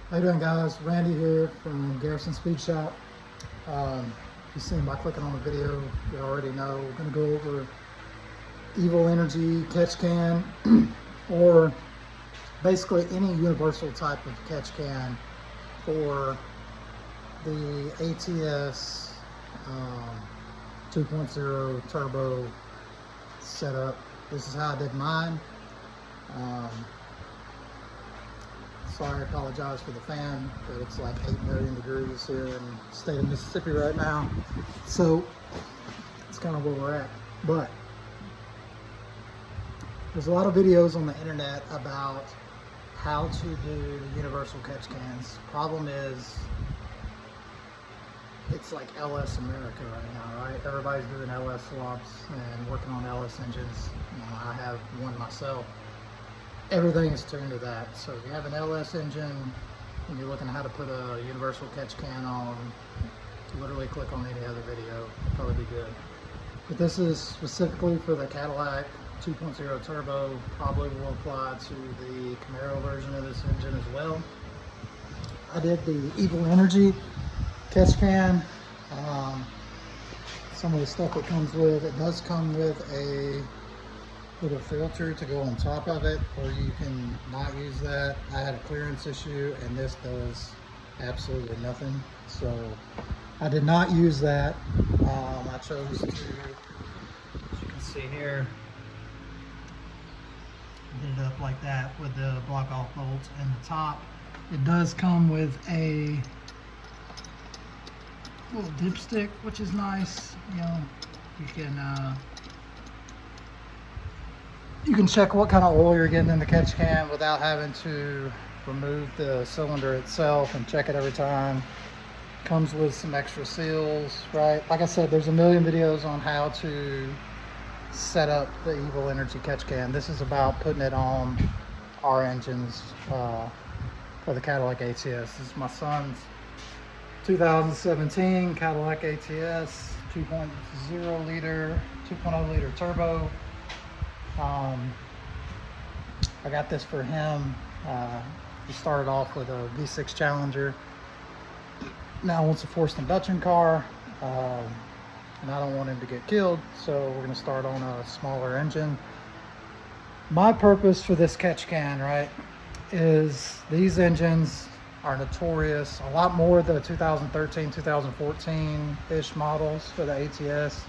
How you doing, guys? Randy here from Garrison Speed Shop. You seen by clicking on the video, you already know we're going to go over Evil Energy catch can or basically any universal type of catch can for the ATS 2.0 turbo setup. This is how I did mine. Sorry, I apologize for the fan, but it's like 8 million degrees here in the state of Mississippi right now. So it's kind of where we're at. But there's a lot of videos on the internet about how to do the universal catch cans. Problem is, it's like LS America right now, right? Everybody's doing LS swaps and working on LS engines. You know, I have one myself. Everything is tuned to that. So if you have an LS engine and you're looking at how to put a universal catch can on, literally click on any other video, it'll probably be good. But this is specifically for the Cadillac 2.0 turbo, probably will apply to the Camaro version of this engine as well. I did the Evil Energy catch can. Some of the stuff it comes with, it does come with a little filter to go on top of it, or you can not use that. I had a clearance issue and this does absolutely nothing, so I did not use that. I chose to, as you can see here, get it up like that with the block off bolts and the top. It does come with a little dipstick, which is nice. You know, you can check what kind of oil you're getting in the catch can without having to remove the cylinder itself and check it every time. Comes with some extra seals, right? Like I said, there's a million videos on how to set up the Evil Energy catch can. This is about putting it on our engines for the Cadillac ATS. This is my son's 2017 Cadillac ATS 2.0 liter turbo. I got this for him. He started off with a V6 Challenger. Now wants a forced induction car, and I don't want him to get killed, so we're going to start on a smaller engine. My purpose for this catch can, right, is these engines are notorious, a lot more the 2013, 2014-ish models for the ATS.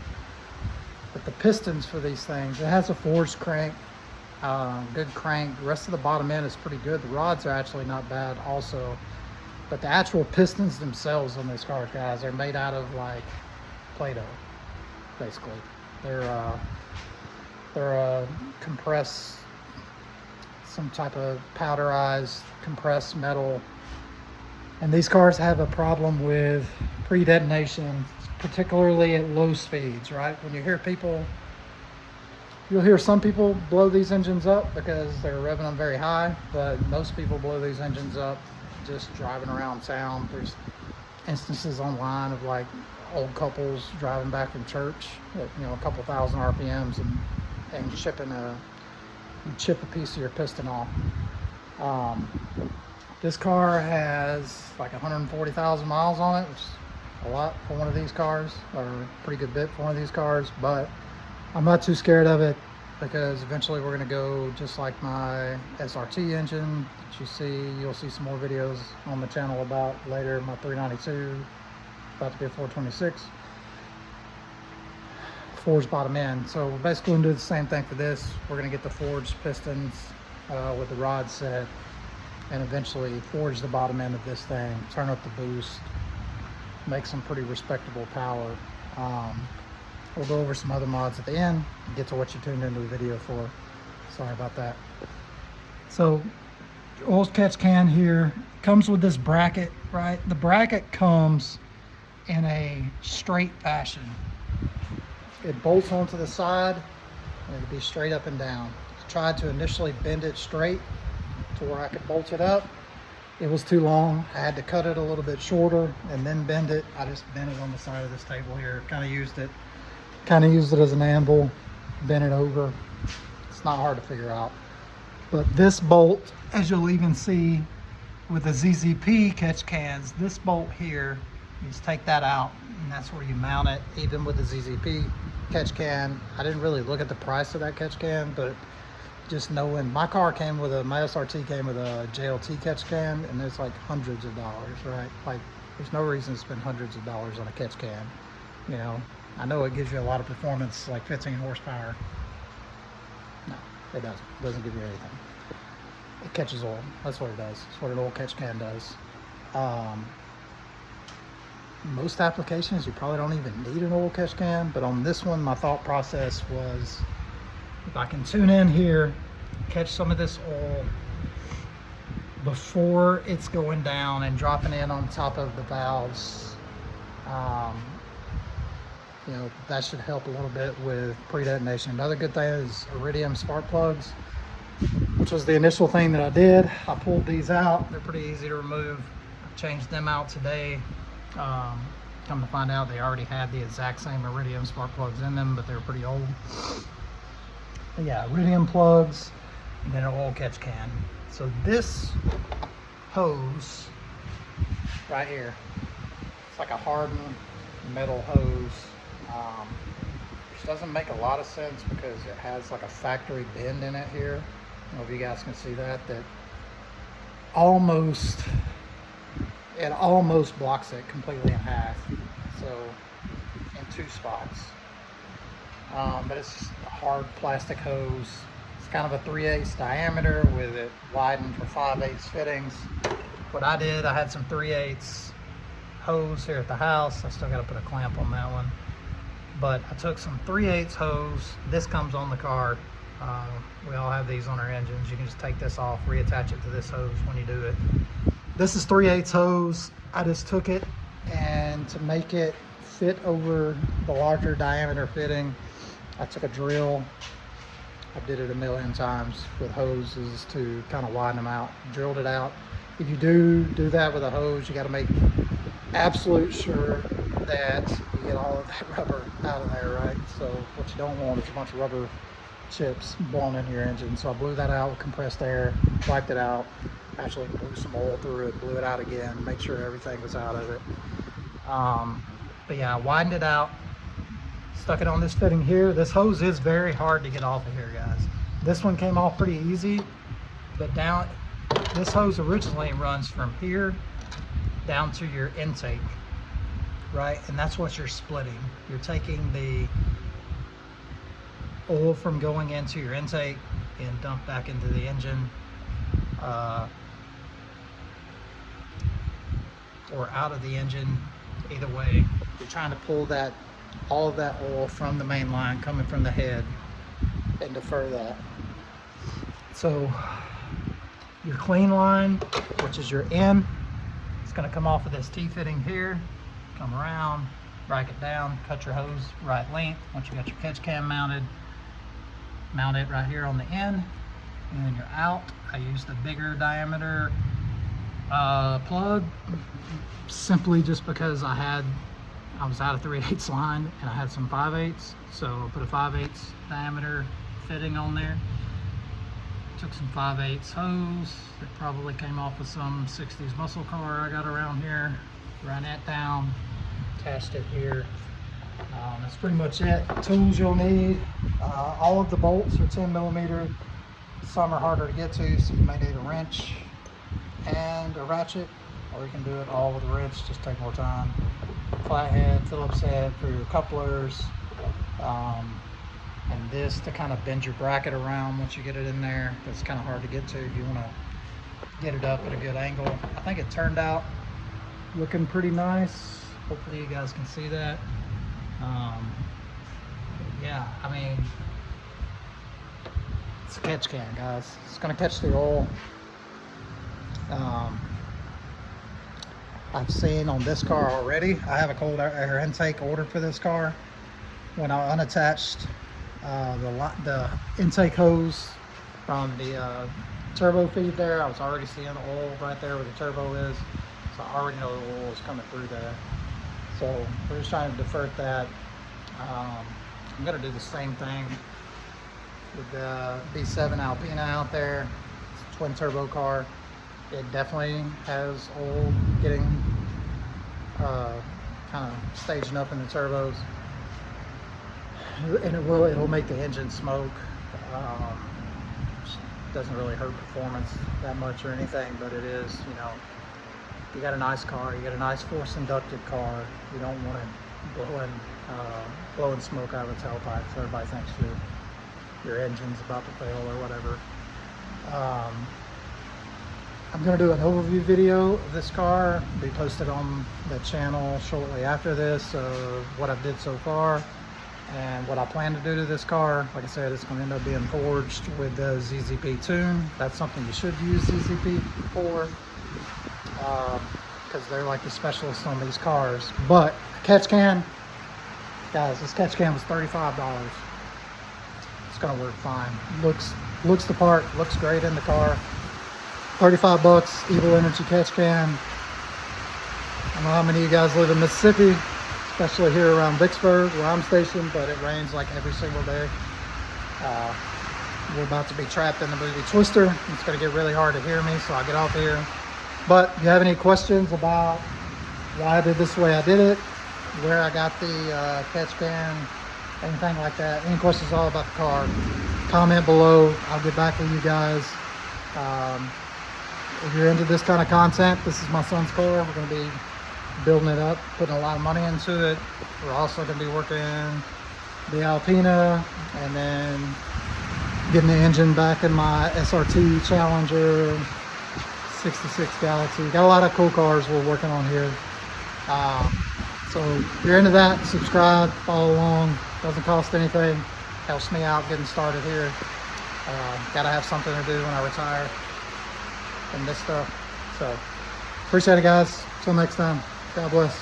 But the pistons for these things, it has a forged crank, good crank. The rest of the bottom end is pretty good. The rods are actually not bad also. But the actual pistons themselves on these cars, guys, they're made out of like Play-Doh, basically. They're compressed, some type of powderized compressed metal. And these cars have a problem with pre-detonation, particularly at low speeds, right? When you hear people, you'll hear some people blow these engines up because they're revving them very high, but most people blow these engines up just driving around town. There's instances online of like old couples driving back from church at, you know, a couple thousand RPMs and you chip a piece of your piston off. This car has like 140,000 miles on it, which is a lot for one of these cars, or a pretty good bit for one of these cars, but I'm not too scared of it because eventually we're going to go just like my SRT engine that you see. You'll see some more videos on the channel about later. My 392, about to be a 426. Forged bottom end. So we're basically going to do the same thing for this. We're going to get the forged pistons with the rod set and eventually forge the bottom end of this thing, turn up the boost, make some pretty respectable power. We'll go over some other mods at the end and get to what you tuned into the video for. Sorry about that. So oil catch can here comes with this bracket, right? The bracket comes in a straight fashion. It bolts onto the side and it'll be straight up and down. I tried to initially bend it straight to where I could bolt it up. It was too long. I had to cut it a little bit shorter and then bend it. I just bent it on the side of this table here. Kind of used it as an anvil, bent it over. It's not hard to figure out. But this bolt, as you'll even see, with the ZZP catch cans, this bolt here, you just take that out, and that's where you mount it. Even with the ZZP catch can, I didn't really look at the price of that catch can, but just knowing my car came with my SRT came with a JLT catch can, and it's like hundreds of dollars, right? Like, there's no reason to spend hundreds of dollars on a catch can, you know. I know it gives you a lot of performance, like 15 horsepower. No, it doesn't. It doesn't give you anything. It catches oil. That's what it does. That's what an oil catch can does. Most applications, you probably don't even need an oil catch can, but on this one, my thought process was, if I can tune in here, catch some of this oil before it's going down and dropping in on top of the valves, you know, that should help a little bit with pre-detonation. Another good thing is iridium spark plugs, which was the initial thing that I did. I pulled these out. They're pretty easy to remove. I changed them out today. Come to find out, they already had the exact same iridium spark plugs in them, but they're pretty old. But yeah, iridium plugs, and then an oil catch can. So this hose right here, it's like a hardened metal hose, which doesn't make a lot of sense because it has like a factory bend in it here. I don't know if you guys can see that, it almost blocks it completely in half, so in two spots. But it's just a hard plastic hose. It's kind of a 3/8 diameter with it widened for 5/8 fittings. What I did, I had some 3/8 hose here at the house. I still got to put a clamp on that one, but I took some 3/8 hose. This comes on the car. We all have these on our engines. You can just take this off, reattach it to this hose when you do it. This is 3/8 hose. I just took it, and to make it fit over the larger diameter fitting, I took a drill. I did it a million times with hoses to kind of widen them out, drilled it out. If you do that with a hose, you got to make absolute sure that you get all of that rubber out of there, right? So what you don't want is a bunch of rubber chips blown into your engine. So I blew that out with compressed air, wiped it out, actually blew some oil through it, blew it out again, make sure everything was out of it. But yeah, I widened it out, stuck it on this fitting here. This hose is very hard to get off of here, guys. This one came off pretty easy, but this hose originally runs from here down to your intake, right? And that's what you're splitting. You're taking the oil from going into your intake and dump back into the engine, or out of the engine. Either way, you're trying to pull all of that oil from the main line coming from the head and defer that. So your clean line, which is your in, it's going to come off of this T-fitting here, come around, rack it down, cut your hose right length. Once you got your catch cam mounted, mount it right here on the end, and then you're out. I used a bigger diameter plug, simply just because I was out of 3/8 line and I had some 5/8, so I put a 5/8 diameter fitting on there. Took some 5/8 hose that probably came off of some 60s muscle car I got around here, ran that down, attached it here. That's pretty much it. Tools you'll need, all of the bolts are 10mm. Some are harder to get to, so you may need a wrench and a ratchet, or you can do it all with a wrench, just take more time. Flathead, Phillips head for your couplers, and this to kind of bend your bracket around once you get it in there. That's kind of hard to get to if you want to get it up at a good angle. I think it turned out looking pretty nice. Hopefully you guys can see that. Yeah, I mean, it's a catch can, guys. It's going to catch the oil. I've seen on this car already, I have a cold air intake ordered for this car. When I unattached the intake hose from the turbo feed there, I was already seeing the oil right there where the turbo is. So I already know the oil is coming through there. So we're just trying to divert that. I'm going to do the same thing with the B7 Alpina out there. It's a twin turbo car. It definitely has oil getting kind of staging up in the turbos, and it'll make the engine smoke. Doesn't really hurt performance that much or anything, but it is, you know, you got a nice car, you got a nice force inducted car, you don't want it blowing smoke out of its tailpipe so everybody thinks your engine's about to fail or whatever. I'm going to do an overview video of this car, be posted on the channel shortly after this, of what I did so far and what I plan to do to this car. Like I said, it's going to end up being forged with the ZZP tune. That's something you should use ZZP for, because they're like the specialists on these cars. But catch can, guys, this catch can was $35. It's going to work fine. Looks the part, looks great in the car. 35 bucks, Evil Energy catch can. I don't know how many of you guys live in Mississippi, especially here around Vicksburg where I'm stationed, but it rains like every single day. We're about to be trapped in the movie Twister. It's going to get really hard to hear me, so I'll get off here. But if you have any questions about why I did this the way I did it, where I got the catch can, anything like that, any questions all about the car, comment below. I'll get back with you guys. If you're into this kind of content, this is my son's car. We're going to be building it up, putting a lot of money into it. We're also going to be working the Alpina and then getting the engine back in my SRT Challenger 66 Galaxy. Got a lot of cool cars we're working on here. So if you're into that, subscribe, follow along. Doesn't cost anything. Helps me out getting started here. Gotta have something to do when I retire from this stuff. So appreciate it, guys. Till next time. God bless.